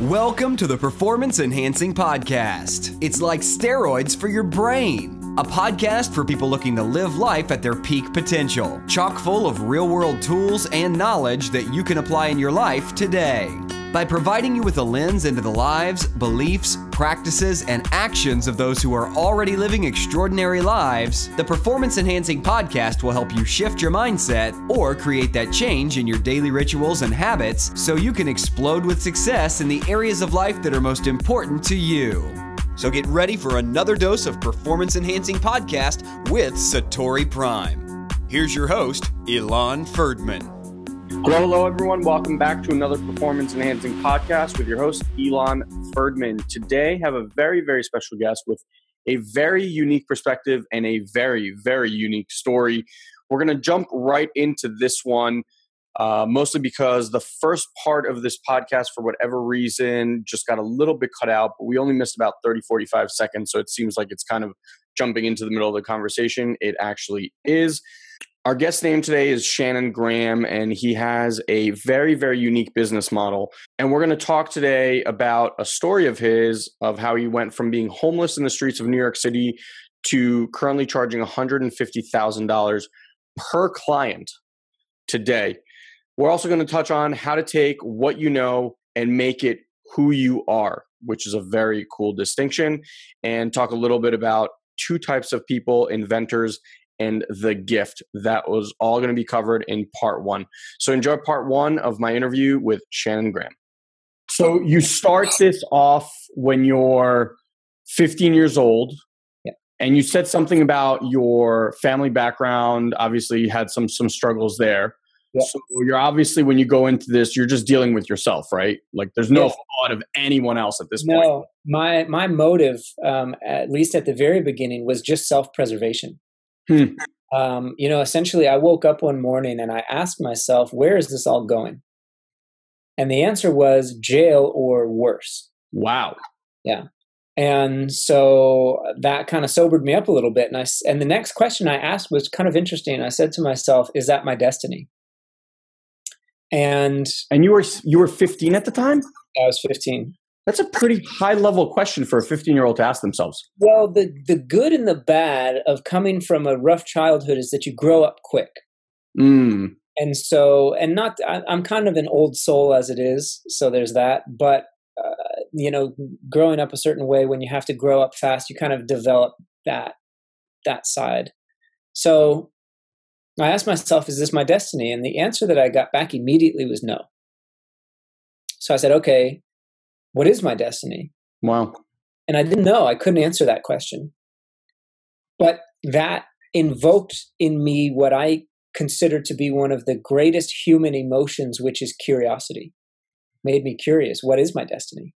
Welcome to the Performance Enhancing Podcast. It's like steroids for your brain. A podcast for people looking to live life at their peak potential, chock full of real-world tools and knowledge that you can apply in your life today. By providing you with a lens into the lives, beliefs, practices, and actions of those who are already living extraordinary lives, the Performance Enhancing Podcast will help you shift your mindset or create that change in your daily rituals and habits so you can explode with success in the areas of life that are most important to you. So get ready for another dose of Performance Enhancing Podcast with SatoriPrime. Here's your host, Ilan Ferdman. Hello, everyone. Welcome back to another Performance Enhancing Podcast with your host, Ilan Ferdman. Today, I have a very, very special guest with a very unique perspective and a very, very unique story. We're going to jump right into this one, mostly because the first part of this podcast, for whatever reason, just got a little bit cut out, but we only missed about 30, 45 seconds, so it seems like it's kind of jumping into the middle of the conversation. It actually is. Our guest name today is Shannon Graham, and he has a very, very unique business model. And we're going to talk today about a story of his, of how he went from being homeless in the streets of New York City to currently charging $150,000 per client today. We're also going to touch on how to take what you know and make it who you are, which is a very cool distinction, and talk a little bit about two types of people, inventors and the gift. That was all going to be covered in part one. So enjoy part one of my interview with Shannon Graham. So you start this off when you're 15 years old. Yeah. And you said something about your family background. Obviously, you had some struggles there. Yeah. So you're obviously, when you go into this, you're just dealing with yourself, right? Like there's no thought of anyone else at this point. No, my motive, at least at the very beginning, was just self-preservation. Essentially, I woke up one morning and I asked myself, where is this all going? And the answer was jail or worse. Wow. Yeah. And so that kind of sobered me up a little bit. And the next question I asked was kind of interesting. I said to myself, is that my destiny? And you were 15 at the time? I was 15. That's a pretty high level question for a 15-year-old to ask themselves. Well, the good and the bad of coming from a rough childhood is that you grow up quick. Mm. And so, I'm kind of an old soul as it is. So there's that. But, growing up a certain way, when you have to grow up fast, you kind of develop that side. So I asked myself, is this my destiny? And the answer that I got back immediately was no. So I said, okay, what is my destiny? Wow. And I didn't know. I couldn't answer that question. But that invoked in me what I consider to be one of the greatest human emotions, which is curiosity. Made me curious. What is my destiny?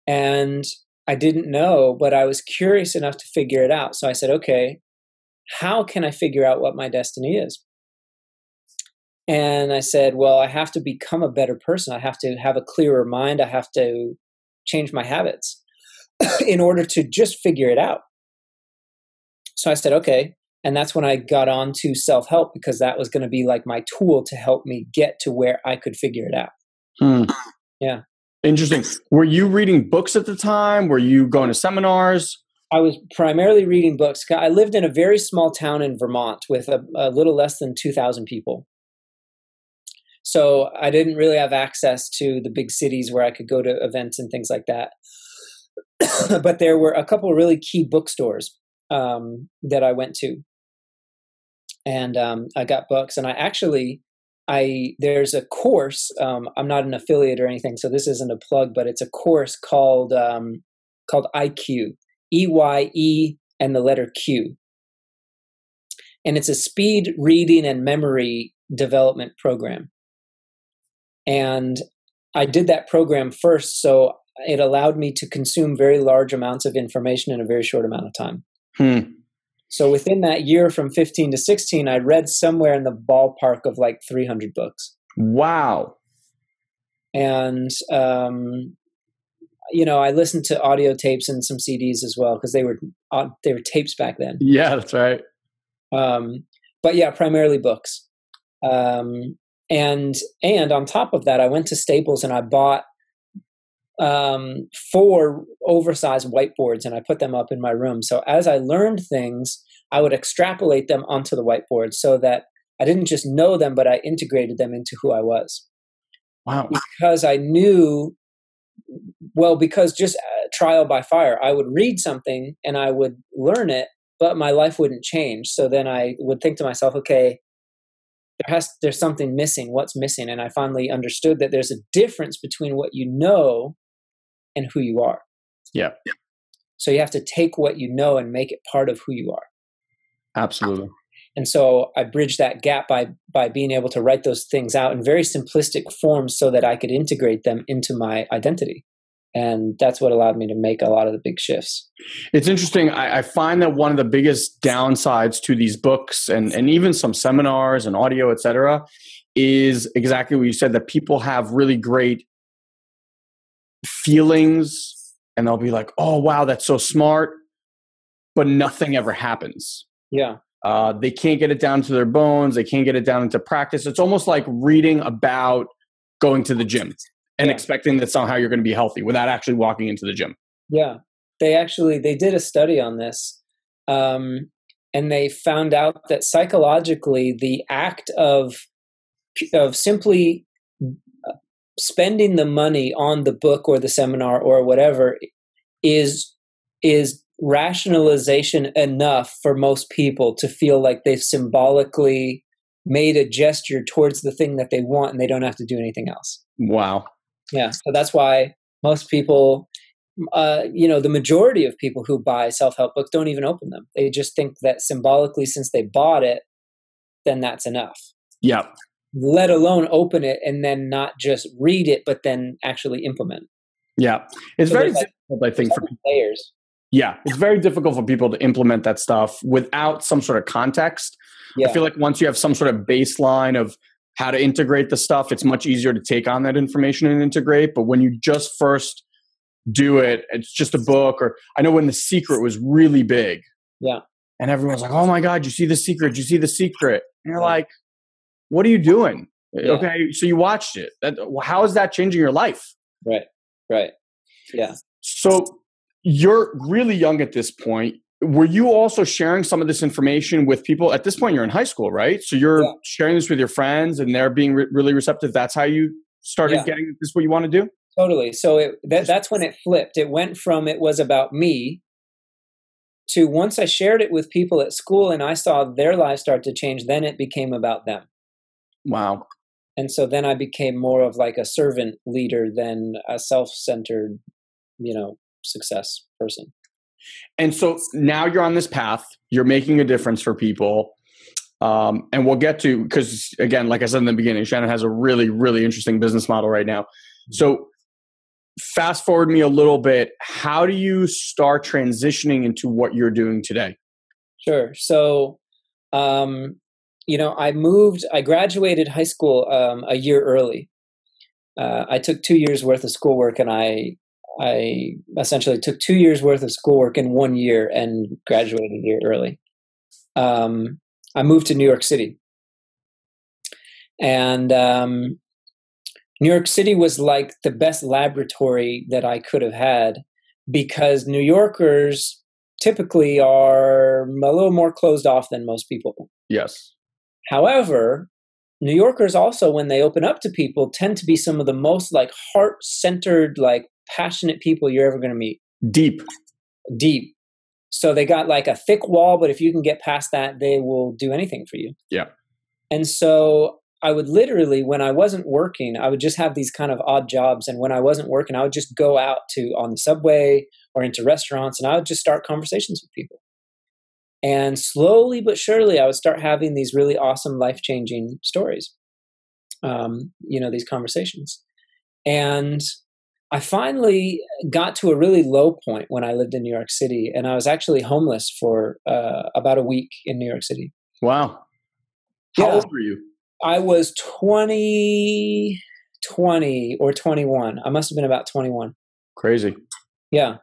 And I didn't know, but I was curious enough to figure it out. So I said, okay, how can I figure out what my destiny is? And I said, well, I have to become a better person. I have to have a clearer mind. I have to change my habits in order to just figure it out. So I said, okay. And that's when I got on to self-help, because that was going to be like my tool to help me get to where I could figure it out. Yeah. Interesting. Were you reading books at the time? Were you going to seminars? I was primarily reading books. I lived in a very small town in Vermont with a little less than 2,000 people. So I didn't really have access to the big cities where I could go to events and things like that. But there were a couple of really key bookstores that I went to. And I got books. And there's a course. I'm not an affiliate or anything, so this isn't a plug, but it's a course called IQ, EYE and the letter Q. And it's a speed reading and memory development program. And I did that program first, so it allowed me to consume very large amounts of information in a very short amount of time. So within that year, from 15 to 16, I read somewhere in the ballpark of like 300 books. Wow. And, I listened to audio tapes and some CDs as well, because they were tapes back then. Yeah, that's right. But yeah, primarily books. And on top of that, I went to Staples and I bought 4 oversized whiteboards, and I put them up in my room. So as I learned things, I would extrapolate them onto the whiteboard so that I didn't just know them, but I integrated them into who I was. Wow. Because I knew, because just trial by fire, I would read something and I would learn it, but my life wouldn't change. So then I would think to myself, okay, there's something missing. What's missing? And I finally understood that there's a difference between what you know and who you are. Yeah. So you have to take what you know and make it part of who you are. Absolutely. And so I bridged that gap by being able to write those things out in very simplistic forms so that I could integrate them into my identity. And that's what allowed me to make a lot of the big shifts. It's interesting. I find that one of the biggest downsides to these books and even some seminars and audio, et cetera, is exactly what you said, that people have really great feelings and they'll be like, oh, wow, that's so smart, but nothing ever happens. Yeah. They can't get it down to their bones. They can't get it down into practice. It's almost like reading about going to the gym and expecting that somehow you're going to be healthy without actually walking into the gym. Yeah. They did a study on this, and they found out that psychologically the act of simply spending the money on the book or the seminar or whatever is rationalization enough for most people to feel like they've symbolically made a gesture towards the thing that they want and they don't have to do anything else. Wow. Yeah. So that's why most people, the majority of people who buy self-help books don't even open them. They just think that symbolically, since they bought it, then that's enough. Yeah. Let alone open it and then not just read it, but then actually implement. Yeah. It's very difficult, I think, for layers. Yeah. It's very difficult for people to implement that stuff without some sort of context. Yeah. I feel like once you have some sort of baseline of how to integrate the stuff, it's much easier to take on that information and integrate. But when you just first do it, it's just a book. Or I know when The Secret was really big. Yeah. And everyone's like, oh my God, you see The Secret? You see The Secret? And you're like, what are you doing? Yeah. Okay, so you watched it. How is that changing your life? Right. Yeah. So you're really young at this point. Were you also sharing some of this information with people? At this point, you're in high school, right? So you're sharing this with your friends and they're being really receptive. That's how you started getting this is what you want to do? Totally. So that's when it flipped. It went from it was about me to once I shared it with people at school and I saw their lives start to change, then it became about them. Wow. And so then I became more of like a servant leader than a self-centered, success person. And so now you're on this path, you're making a difference for people. And we'll get to, because again, like I said in the beginning, Shannon has a really, really interesting business model right now. So fast forward me a little bit. How do you start transitioning into what you're doing today? Sure. So, I graduated high school a year early. I took 2 years worth of schoolwork and I essentially took 2 years worth of schoolwork in 1 year and graduated a year early. I moved to New York City. And New York City was like the best laboratory that I could have had because New Yorkers typically are a little more closed off than most people. Yes. However, New Yorkers also, when they open up to people, tend to be some of the most like heart-centered, like passionate people you're ever going to meet. Deep. So they got like a thick wall, but if you can get past that, they will do anything for you. Yeah. And so I would literally, when I wasn't working, I would just have these kind of odd jobs. And when I wasn't working, I would just go out on the subway or into restaurants and I would just start conversations with people. And slowly but surely, I would start having these really awesome, life-changing stories, these conversations. And I finally got to a really low point when I lived in New York City, and I was actually homeless for about a week in New York City. Wow. How old were you? I was 20 or 21. I must have been about 21. Crazy. Yeah.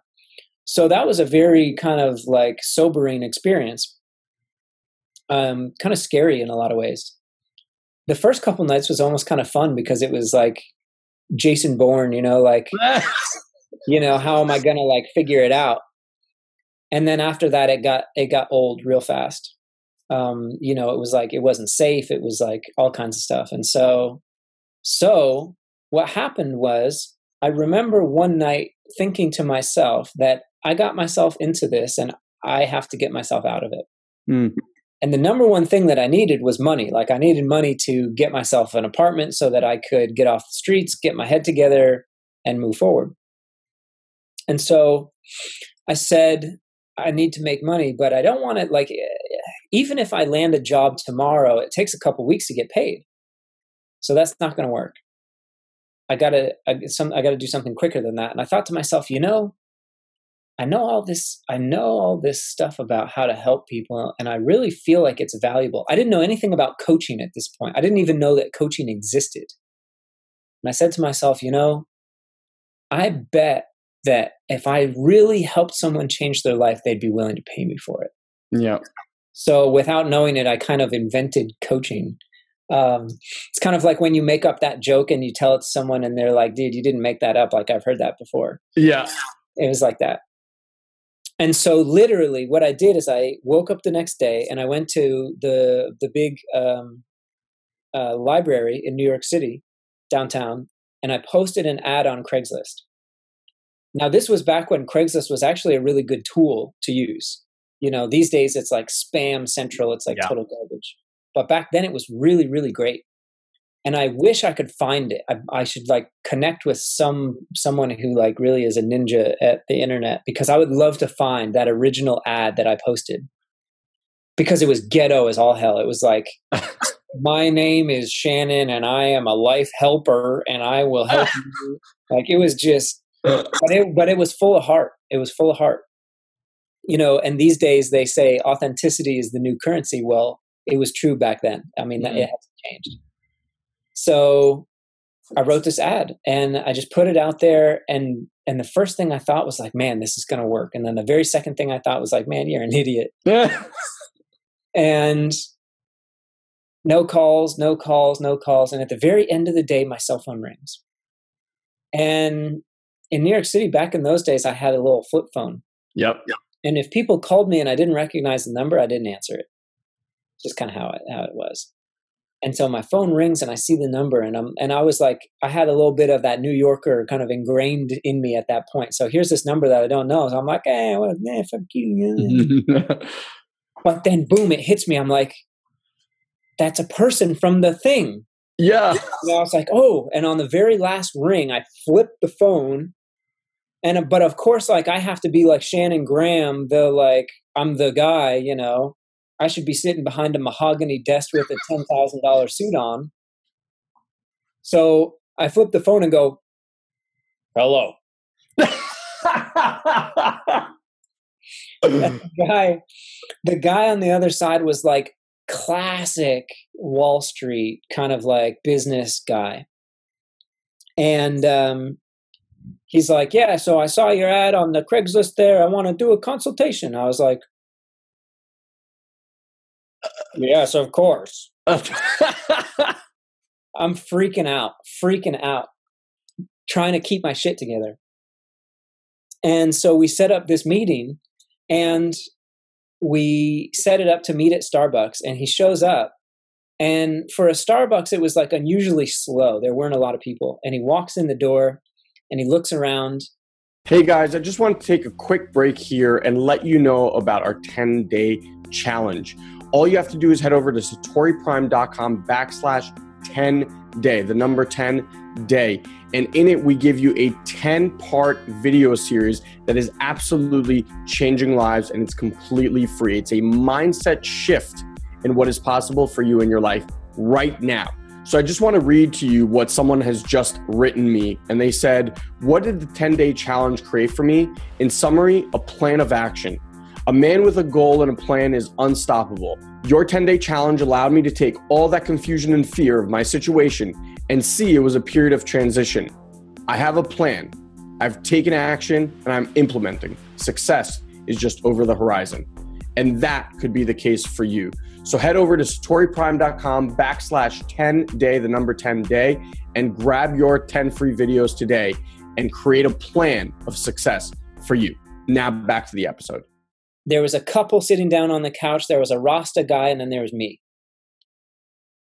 So that was a very kind of like sobering experience. Kind of scary in a lot of ways. The first couple nights was almost kind of fun because it was like Jason Bourne, like, how am I going to like figure it out? And then after that, it got old real fast. It was like, it wasn't safe. It was like all kinds of stuff. And so what happened was, I remember one night thinking to myself that I got myself into this and I have to get myself out of it. Mm. And the number one thing that I needed was money. Like, I needed money to get myself an apartment so that I could get off the streets, get my head together, and move forward. And so I said, I need to make money, but I don't want to, like, even if I land a job tomorrow, it takes a couple weeks to get paid. So that's not going to work. I got to do something quicker than that. And I thought to myself, I know all this stuff about how to help people, and I really feel like it's valuable. I didn't know anything about coaching at this point. I didn't even know that coaching existed. And I said to myself, I bet that if I really helped someone change their life, they'd be willing to pay me for it. Yeah. So without knowing it, I kind of invented coaching. It's kind of like when you make up that joke and you tell it to someone and they're like, dude, you didn't make that up. Like, I've heard that before. Yeah. It was like that. And so literally what I did is I woke up the next day and I went to the big library in New York City, downtown, and I posted an ad on Craigslist. Now, this was back when Craigslist was actually a really good tool to use. These days it's like spam central. It's like total garbage. But back then it was really, really great. And I wish I could find it. I should like connect with someone who like really is a ninja at the internet, because I would love to find that original ad that I posted, because it was ghetto as all hell. It was like, my name is Shannon and I am a life helper and I will help you. Like, it was just, but it was full of heart. It was full of heart. And these days they say authenticity is the new currency. Well, it was true back then. I mean, it hasn't changed. So I wrote this ad and I just put it out there. And the first thing I thought was like, man, this is going to work. And then the very second thing I thought was like, man, you're an idiot. And no calls. And at the very end of the day, my cell phone rings. And in New York City, back in those days, I had a little flip phone. Yep. And if people called me and I didn't recognize the number, I didn't answer it. Just kind of how it was. And so my phone rings and I see the number and I was like, I had a little bit of that New Yorker kind of ingrained in me at that point. So here's this number that I don't know. So I'm like, hey, well, man, fuck you. But then boom, it hits me. I'm like, that's a person from the thing. Yeah. And I was like, oh, and on the very last ring, I flipped the phone. But of course, like, I have to be like Shannon Graham, I'm the guy, I should be sitting behind a mahogany desk with a $10,000 suit on. So I flip the phone and go, hello. And the guy on the other side was like classic Wall Street kind of like business guy. And he's like, yeah, so I saw your ad on the Craigslist there. I want to do a consultation. I was like, yes, of course. I'm freaking out, trying to keep my shit together. And so we set up this meeting and we set it up to meet at Starbucks, and he shows up. And for a Starbucks, it was like unusually slow. There weren't a lot of people. And he walks in the door and he looks around. Hey guys, I just want to take a quick break here and let you know about our 10-day challenge. All you have to do is head over to SatoriPrime.com/10day, the number 10 day. And in it, we give you a 10-part video series that is absolutely changing lives, and it's completely free. It's a mindset shift in what is possible for you in your life right now. So I just want to read to you what someone has just written me. And they said, what did the 10-day challenge create for me? In summary, a plan of action. A man with a goal and a plan is unstoppable. Your 10-day challenge allowed me to take all that confusion and fear of my situation and see it was a period of transition. I have a plan. I've taken action and I'm implementing. Success is just over the horizon. And that could be the case for you. So head over to SatoriPrime.com/10day, the number 10 day, and grab your 10 free videos today and create a plan of success for you. Now back to the episode. There was a couple sitting down on the couch. There was a Rasta guy, and then there was me.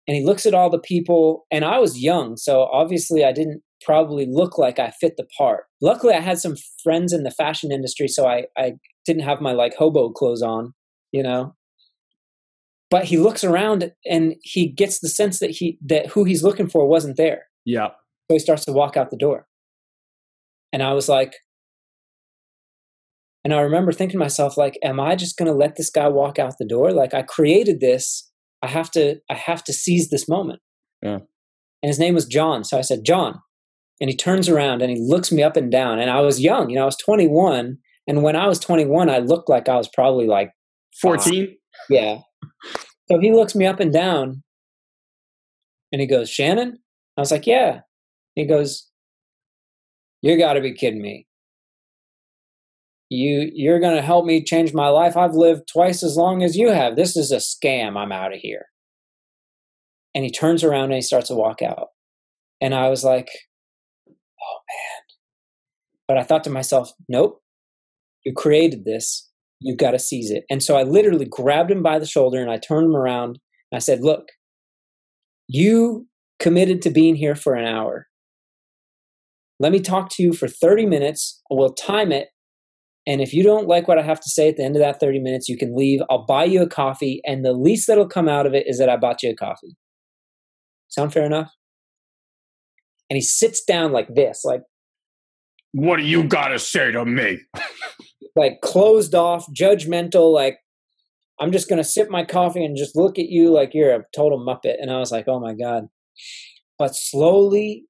And he looks at all the people, and I was young, so obviously I didn't probably look like I fit the part. Luckily, I had some friends in the fashion industry, so I didn't have my like hobo clothes on, you know. But he looks around and he gets the sense that who he's looking for wasn't there. Yeah. So he starts to walk out the door. And I was like, and I remember thinking to myself, like, am I just going to let this guy walk out the door? Like, I created this. I have to seize this moment. Yeah. And his name was John. So I said, John. And he turns around and he looks me up and down. And I was young, you know, I was 21. And when I was 21, I looked like I was probably like 14. Yeah. So he looks me up and down and he goes, Shannon? I was like, yeah. He goes, you got to be kidding me. You're going to help me change my life. I've lived twice as long as you have. This is a scam. I'm out of here. And he turns around and he starts to walk out. And I was like, oh man. But I thought to myself, nope, you created this. You've got to seize it. And so I literally grabbed him by the shoulder and I turned him around and I said, look, you committed to being here for an hour. Let me talk to you for 30 minutes. We'll time it. And if you don't like what I have to say at the end of that 30 minutes, you can leave. I'll buy you a coffee. And the least that'll come out of it is that I bought you a coffee. Sound fair enough? And he sits down like this, like, what do you got to say to me? Like closed off, judgmental, like, I'm just going to sip my coffee and just look at you like you're a total muppet. And I was like, oh my God. But slowly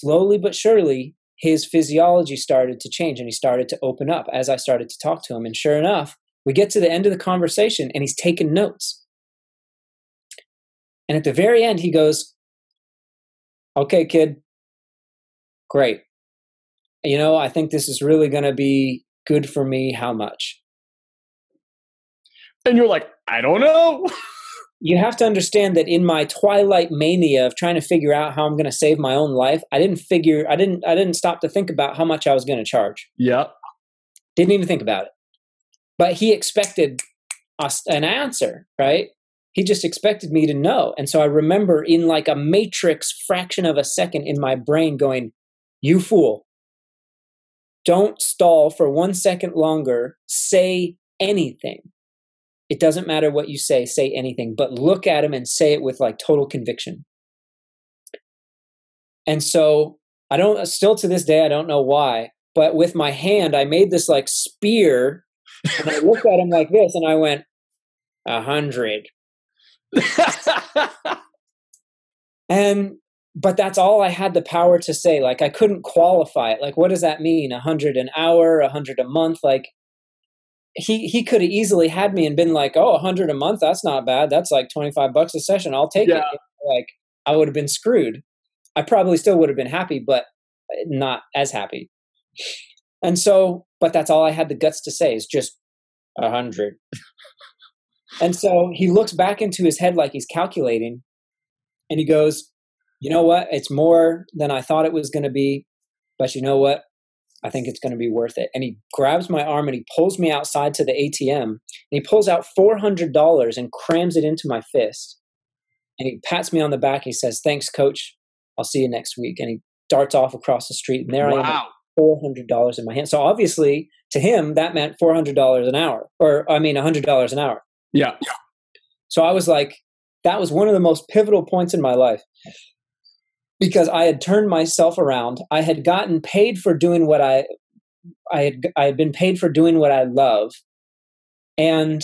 but surely, his physiology started to change and he started to open up as I started to talk to him. And sure enough, we get to the end of the conversation and he's taking notes. And at the very end, he goes, okay, kid, great. You know, I think this is really going to be good for me. How much? And you're like, I don't know. You have to understand that in my twilight mania of trying to figure out how I'm going to save my own life, I didn't stop to think about how much I was going to charge. Yeah. Didn't even think about it. But he expected an answer, right? He just expected me to know. And so I remember in like a matrix fraction of a second in my brain going, you fool. Don't stall for 1 second longer. Say anything. It doesn't matter what you say anything, but look at him and say it with like total conviction. And so still to this day, I don't know why, but with my hand, I made this like spear and I looked at him like this and I went, 100. But that's all I had the power to say. Like I couldn't qualify it. Like, what does that mean? 100 an hour, 100 a month? Like, he could have easily had me and been like, oh, 100 a month, that's not bad. That's like $25 a session. I'll take it. Like, I would have been screwed. I probably still would have been happy, but not as happy. And so, but that's all I had the guts to say is just 100. And so he looks back into his head like he's calculating and he goes, you know what? It's more than I thought it was going to be, but you know what? I think it's going to be worth it. And he grabs my arm and he pulls me outside to the ATM and he pulls out $400 and crams it into my fist. And he pats me on the back. He says, thanks, coach. I'll see you next week. And he darts off across the street. And there I am, $400 in my hand. So obviously to him, that meant $400 an hour, $100 an hour. Yeah. So I was like, that was one of the most pivotal points in my life. Because I had turned myself around. I had gotten paid for doing what I had been paid for doing what I love. And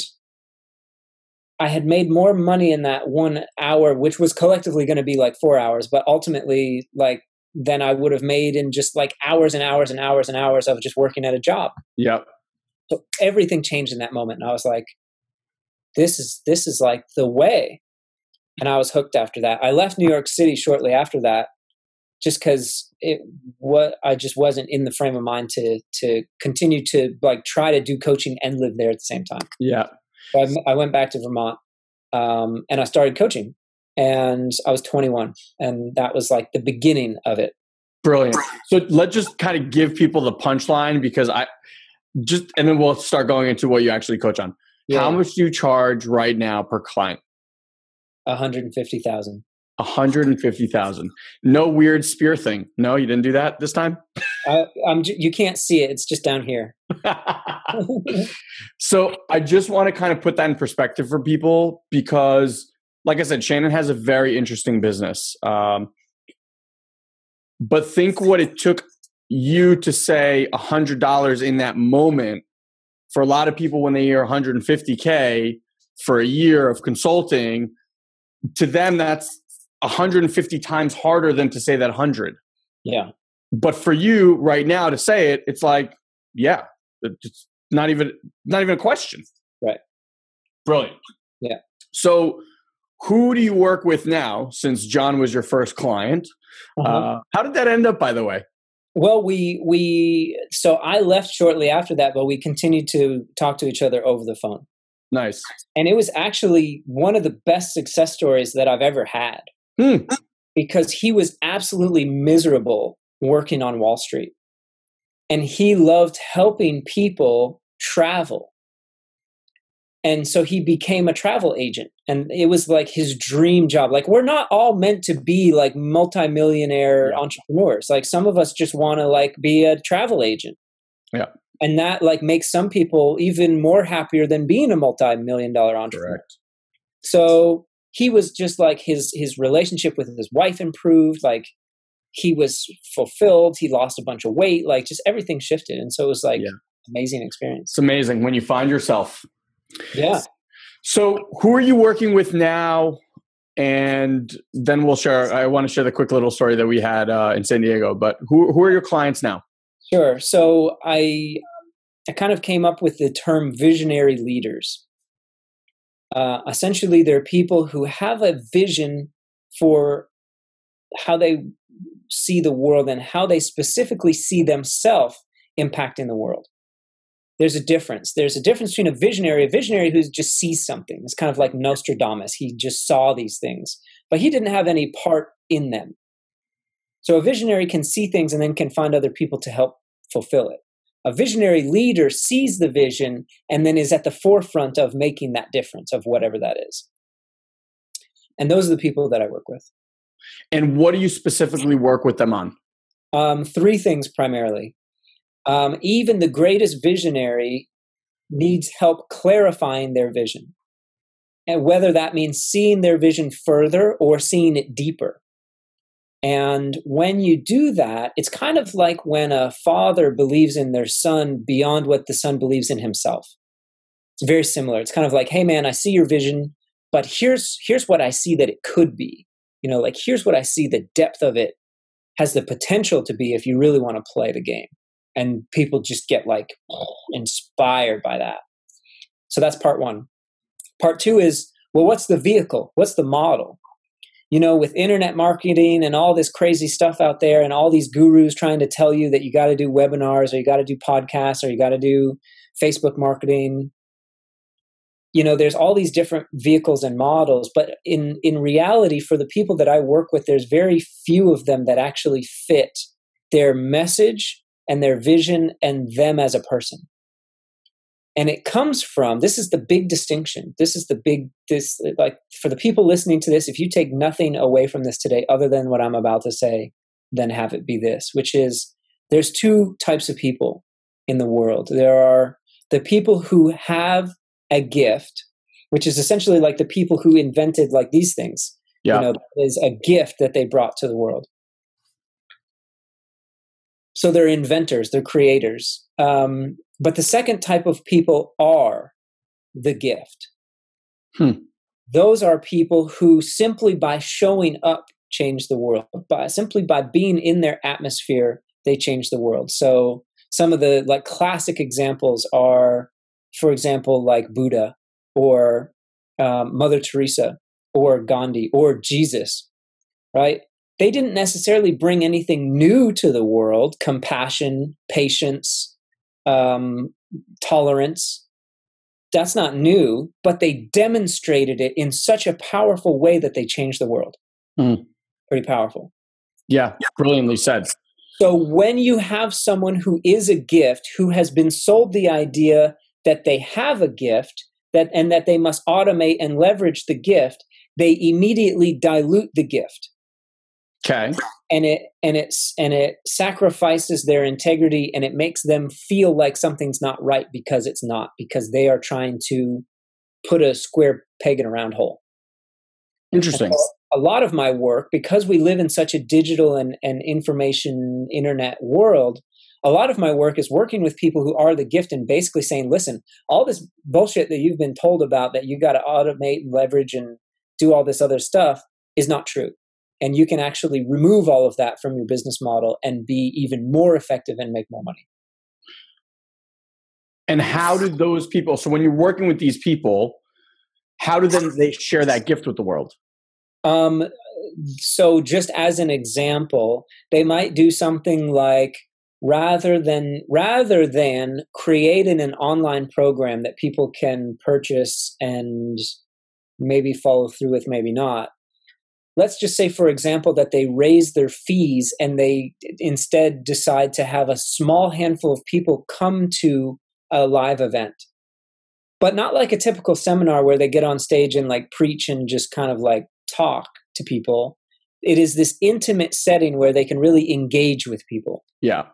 I had made more money in that 1 hour, which was collectively going to be like 4 hours, but ultimately like than I would have made in just like hours and hours and hours and hours of just working at a job. Yep. So everything changed in that moment. And I was like, this is like the way. And I was hooked after that. I left New York City shortly after that, just because I just wasn't in the frame of mind to continue to like try to do coaching and live there at the same time. Yeah. So I went back to Vermont, and I started coaching. and I was 21, and that was like the beginning of it. Brilliant. So let's just kind of give people the punchline, because and then we'll start going into what you actually coach on. Yeah. How much do you charge right now per client? $150,000. 150,000. No weird spear thing. No, you didn't do that this time? You can't see it. It's just down here. So I just want to kind of put that in perspective for people, because like I said, Shannon has a very interesting business. But think what it took you to say $100 in that moment. For a lot of people, when they hear $150K for a year of consulting, to them, that's 150 times harder than to say that 100. Yeah. But for you right now to say it, it's like, yeah, it's not even a question. Right. Brilliant. Yeah. So who do you work with now, since John was your first client? How did that end up, by the way? Well, so I left shortly after that, but we continued to talk to each other over the phone. Nice. And it was actually one of the best success stories that I've ever had, because he was absolutely miserable working on Wall Street. And he loved helping people travel. And so he became a travel agent, and it was like his dream job. Like, we're not all meant to be like multimillionaire entrepreneurs. Like, some of us just want to like be a travel agent. Yeah. And that like makes some people even more happier than being a multi-million-dollar entrepreneur. Correct. So he was just like, his relationship with his wife improved. Like, he was fulfilled. He lost a bunch of weight. Like, just everything shifted. And so it was like amazing experience. It's amazing when you find yourself. Yeah. So who are you working with now? And then I want to share the quick little story that we had in San Diego, but who are your clients now? Sure. So I kind of came up with the term visionary leaders. Essentially, they're people who have a vision for how they see the world and how they specifically see themselves impacting the world. There's a difference. There's a difference between a visionary who just sees something. It's kind of like Nostradamus. He just saw these things, but he didn't have any part in them. So a visionary can see things and then can find other people to help fulfill it. A visionary leader sees the vision and then is at the forefront of making that difference of whatever that is. And those are the people that I work with. And what do you specifically work with them on? Three things primarily. Even the greatest visionary needs help clarifying their vision. And whether that means seeing their vision further or seeing it deeper. And when you do that, it's kind of like when a father believes in their son beyond what the son believes in himself. It's very similar. It's kind of like, hey man, I see your vision, but here's what I see that it could be. You know, like, here's what I see the depth of it has the potential to be if you really want to play the game. And people just get like inspired by that. So that's part one. Part two is, well, what's the vehicle? What's the model? You know, with internet marketing and all this crazy stuff out there and all these gurus trying to tell you that you got to do webinars or you got to do podcasts or you got to do Facebook marketing. You know, there's all these different vehicles and models, but in reality, for the people that I work with, there's very few of them that actually fit their message and their vision and them as a person. And it comes from, this is the big distinction. Like, for the people listening to this, if you take nothing away from this today, other than what I'm about to say, then have it be this, which is, there's two types of people in the world. There are the people who have a gift, which is essentially like the people who invented like these things. Yeah. You know, is a gift that they brought to the world. So they're inventors, they're creators. But the second type of people are the gift. Those are people who simply by showing up change the world. Simply by being in their atmosphere, they change the world. So some of the like classic examples are, for example, like Buddha or Mother Teresa or Gandhi or Jesus, right? They didn't necessarily bring anything new to the world: compassion, patience, tolerance. That's not new, but they demonstrated it in such a powerful way that they changed the world. Pretty powerful. Yeah, brilliantly said. So when you have someone who is a gift, who has been sold the idea that they have a gift, and that they must automate and leverage the gift, they immediately dilute the gift. Okay. And it sacrifices their integrity, and it makes them feel like something's not right because it's not, because they are trying to put a square peg in a round hole. Interesting. So a lot of my work, because we live in such a digital and information internet world, a lot of my work is working with people who are the gift and basically saying, listen, all this bullshit that you've been told about that you got to automate and leverage and do all this other stuff is not true. And you can actually remove all of that from your business model and be even more effective and make more money. And how did those people, so when you're working with these people, how do they share that gift with the world? So just as an example, they might do something like, rather than creating an online program that people can purchase and maybe follow through with, maybe not. Let's just say, for example, that they raise their fees and they instead decide to have a small handful of people come to a live event. But not like a typical seminar where they get on stage and like preach and just kind of like talk to people. It is this intimate setting where they can really engage with people. Yeah.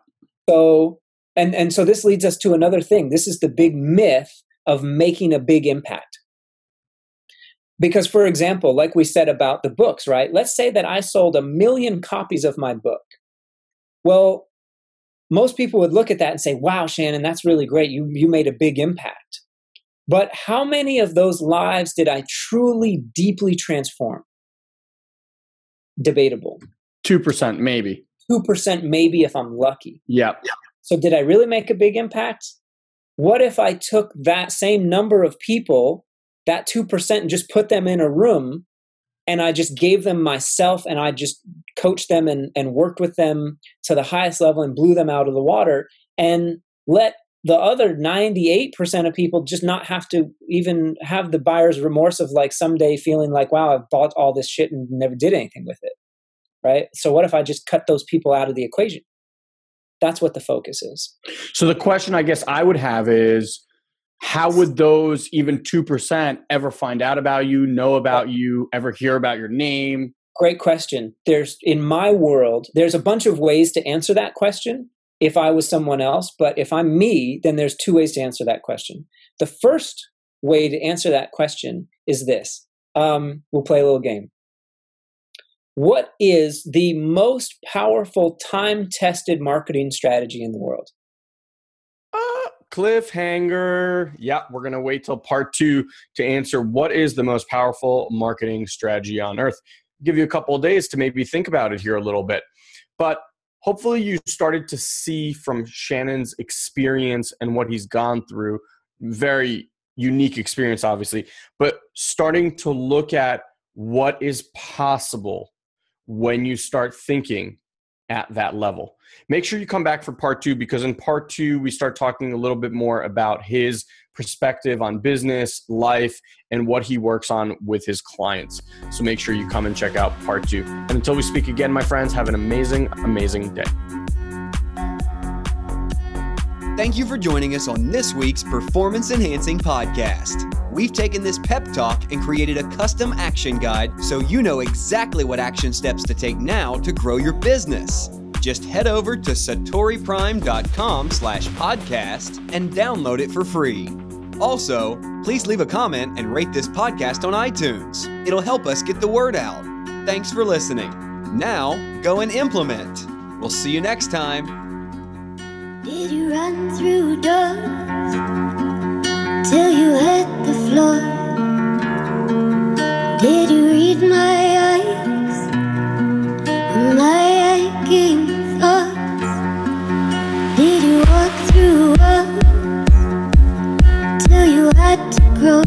So, and so this leads us to another thing. This is the big myth of making a big impact. Because, for example, like we said about the books, right? Let's say that I sold 1 million copies of my book. Well, most people would look at that and say, wow, Shannon, that's really great. You made a big impact. But how many of those lives did I truly, deeply transform? Debatable. 2% maybe. 2% maybe if I'm lucky. Yeah. So did I really make a big impact? What if I took that same number of people, that 2%, and just put them in a room and I just gave them myself and I just coached them and worked with them to the highest level and blew them out of the water and let the other 98% of people just not have to even have the buyer's remorse of like someday feeling like, wow, I've bought all this shit and never did anything with it, right? So what if I just cut those people out of the equation? That's what the focus is. So the question I guess I would have is, how would those even 2% ever find out about you, know about you, ever hear about your name? Great question. In my world, there's a bunch of ways to answer that question if I was someone else, but if I'm me, then there's 2 ways to answer that question. The first way to answer that question is this. We'll play a little game. What is the most powerful time-tested marketing strategy in the world? Cliffhanger. Yeah, we're going to wait till part 2 to answer what is the most powerful marketing strategy on earth. Give you a couple of days to maybe think about it here a little bit. But hopefully you started to see from Shannon's experience and what he's gone through, very unique experience, obviously, but starting to look at what is possible when you start thinking at that level. Make sure you come back for part 2, because in part 2, we start talking a little bit more about his perspective on business, life, and what he works on with his clients. So make sure you come and check out part 2. And until we speak again, my friends, have an amazing, amazing day. Thank you for joining us on this week's Performance Enhancing Podcast. We've taken this pep talk and created a custom action guide so you know exactly what action steps to take now to grow your business. Just head over to SatoriPrime.com/podcast and download it for free. Also, please leave a comment and rate this podcast on iTunes. It'll help us get the word out. Thanks for listening. Now, go and implement. We'll see you next time. Did you run through doors till you hit the floor? Did you read my eyes and my aching thoughts? Did you walk through walls till you had to grow?